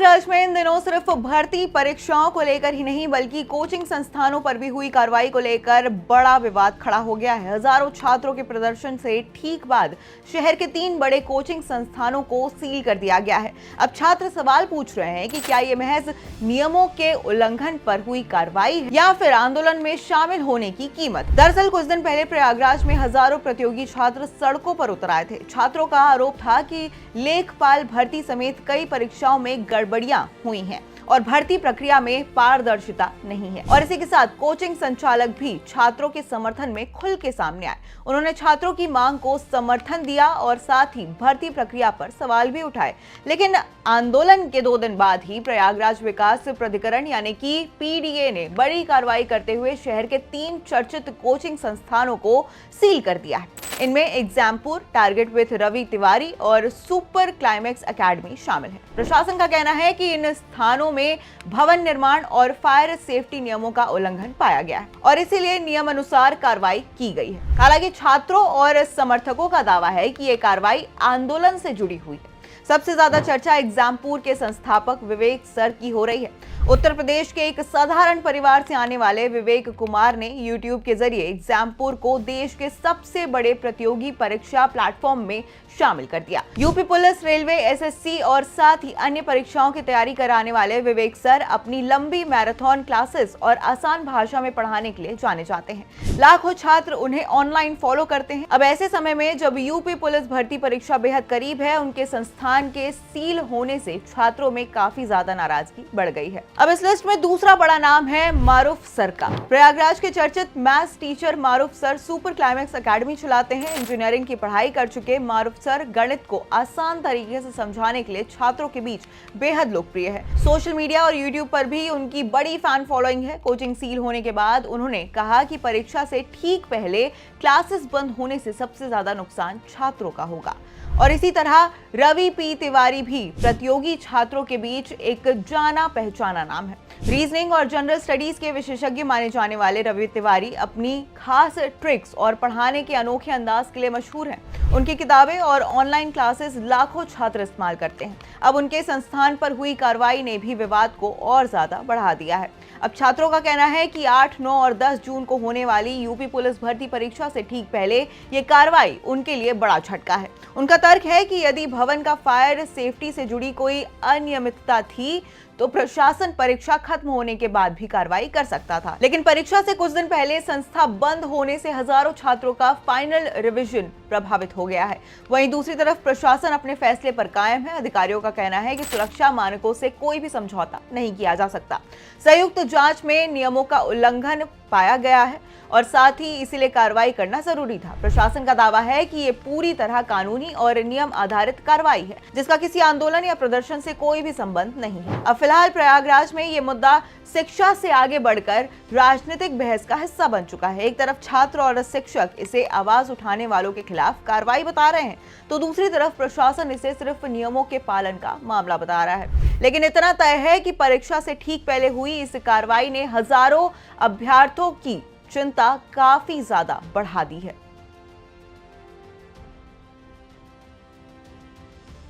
प्रयागराज में इन दिनों सिर्फ भर्ती परीक्षाओं को लेकर ही नहीं बल्कि कोचिंग संस्थानों पर भी हुई कार्रवाई को लेकर बड़ा विवाद खड़ा हो गया है। हजारों छात्रों के प्रदर्शन से ठीक बाद शहर के 3 बड़े कोचिंग संस्थानों को सील कर दिया गया है। अब छात्र सवाल पूछ रहे हैं कि क्या ये महज नियमों के उल्लंघन पर हुई कार्रवाई है या फिर आंदोलन में शामिल होने की कीमत। दरअसल कुछ दिन पहले प्रयागराज में हजारों प्रतियोगी छात्र सड़कों पर उतर आए थे। छात्रों का आरोप था कि लेखपाल भर्ती समेत कई परीक्षाओं में गड़बड़ियां हुई हैं और भर्ती प्रक्रिया में पारदर्शिता नहीं है। और इसी के साथ कोचिंग संचालक भी छात्रों के समर्थन में खुल के सामने आए। उन्होंने छात्रों की मांग को समर्थन दिया और साथ ही भर्ती प्रक्रिया पर सवाल भी उठाए। लेकिन आंदोलन के 2 दिन बाद ही प्रयागराज विकास प्राधिकरण यानी कि पीडीए ने बड़ी कार्रवाई करते हुए शहर के 3 चर्चित कोचिंग संस्थानों को सील कर दिया है। इनमें एग्जामपुर, टारगेट विथ रवि तिवारी और सुपर क्लाइमेक्स एकेडमी शामिल है। प्रशासन का कहना है कि इन स्थानों में भवन निर्माण और फायर सेफ्टी नियमों का उल्लंघन पाया गया है और इसीलिए नियम अनुसार कार्रवाई की गई है। हालांकि छात्रों और समर्थकों का दावा है कि ये कार्रवाई आंदोलन से जुड़ी हुई है। सबसे ज्यादा चर्चा एग्जामपुर के संस्थापक विवेक सर की हो रही है। उत्तर प्रदेश के एक साधारण परिवार से आने वाले विवेक कुमार ने YouTube के जरिए एग्जामपुर को देश के सबसे बड़े प्रतियोगी परीक्षा प्लेटफॉर्म में शामिल कर दिया। यूपी पुलिस, रेलवे, एसएससी और साथ ही अन्य परीक्षाओं की तैयारी कराने वाले विवेक सर अपनी लंबी मैराथन क्लासेस और आसान भाषा में पढ़ाने के लिए जाने जाते हैं। लाखों छात्र उन्हें ऑनलाइन फॉलो करते हैं। अब ऐसे समय में जब यूपी पुलिस भर्ती परीक्षा बेहद करीब है, उनके संस्थान के सील होने से छात्रों में काफी ज्यादा नाराजगी बढ़ गई है। अब इस लिस्ट में दूसरा बड़ा नाम है मारूफ सर का। प्रयागराज के चर्चित मैथ्स टीचर मारूफ सर सुपर क्लाइमेक्स एकेडमी चलाते हैं। इंजीनियरिंग की पढ़ाई कर चुके मारूफ सर गणित को आसान तरीके से समझाने के लिए छात्रों के बीच बेहद लोकप्रिय है। सोशल मीडिया और यूट्यूब पर भी उनकी बड़ी फैन फॉलोइंग है। कोचिंग सील होने के बाद उन्होंने कहा कि परीक्षा से ठीक पहले क्लासेस बंद होने से सबसे ज्यादा नुकसान छात्रों का होगा। और इसी तरह रवि पी तिवारी भी प्रतियोगी छात्रों के बीच एक जाना पहचाना नाम है। रीजनिंग और जनरल स्टडीज के विशेषज्ञ माने जाने वाले रवि तिवारी अपनी खास ट्रिक्स और पढ़ाने के अनोखे अंदाज के लिए मशहूर हैं। उनकी किताबें और ऑनलाइन क्लासेस लाखों छात्र इस्तेमाल करते हैं। अब उनके संस्थान पर हुई कार्रवाई ने भी विवाद को और ज्यादा बढ़ा दिया है। अब छात्रों का कहना है कि 8, 9 और 10 जून को होने वाली यूपी पुलिस भर्ती परीक्षा से ठीक पहले ये कार्रवाई उनके लिए बड़ा झटका है। उनका तर्क है कि यदि भवन का फायर सेफ्टी से जुड़ी कोई अनियमितता थी तो प्रशासन परीक्षा खत्म होने के बाद भी कार्रवाई कर सकता था। लेकिन परीक्षा से कुछ दिन पहले संस्था बंद होने से हजारों छात्रों का फाइनल रिवीजन प्रभावित हो गया है। वहीं दूसरी तरफ प्रशासन अपने फैसले पर कायम है। अधिकारियों का कहना है कि सुरक्षा मानकों से कोई भी समझौता नहीं किया जा सकता। संयुक्त जांच में नियमों का उल्लंघन पाया गया है और साथ ही इसीलिए कार्रवाई करना जरूरी था। प्रशासन का दावा है कि ये पूरी तरह कानूनी और नियम आधारित कार्रवाई है जिसका किसी आंदोलन या प्रदर्शन से कोई भी संबंध नहीं है। अब फिलहाल प्रयागराज में ये मुद्दा शिक्षा से आगे बढ़कर राजनीतिक बहस का हिस्सा बन चुका है। एक तरफ छात्र और शिक्षक इसे आवाज उठाने वालों के खिलाफ कार्रवाई बता रहे हैं तो दूसरी तरफ प्रशासन इसे सिर्फ नियमों के पालन का मामला बता रहा है। लेकिन इतना तय है कि परीक्षा से ठीक पहले हुई इस कार्रवाई ने हजारों अभ्यर्थियों की चिंता काफी ज्यादा बढ़ा दी है।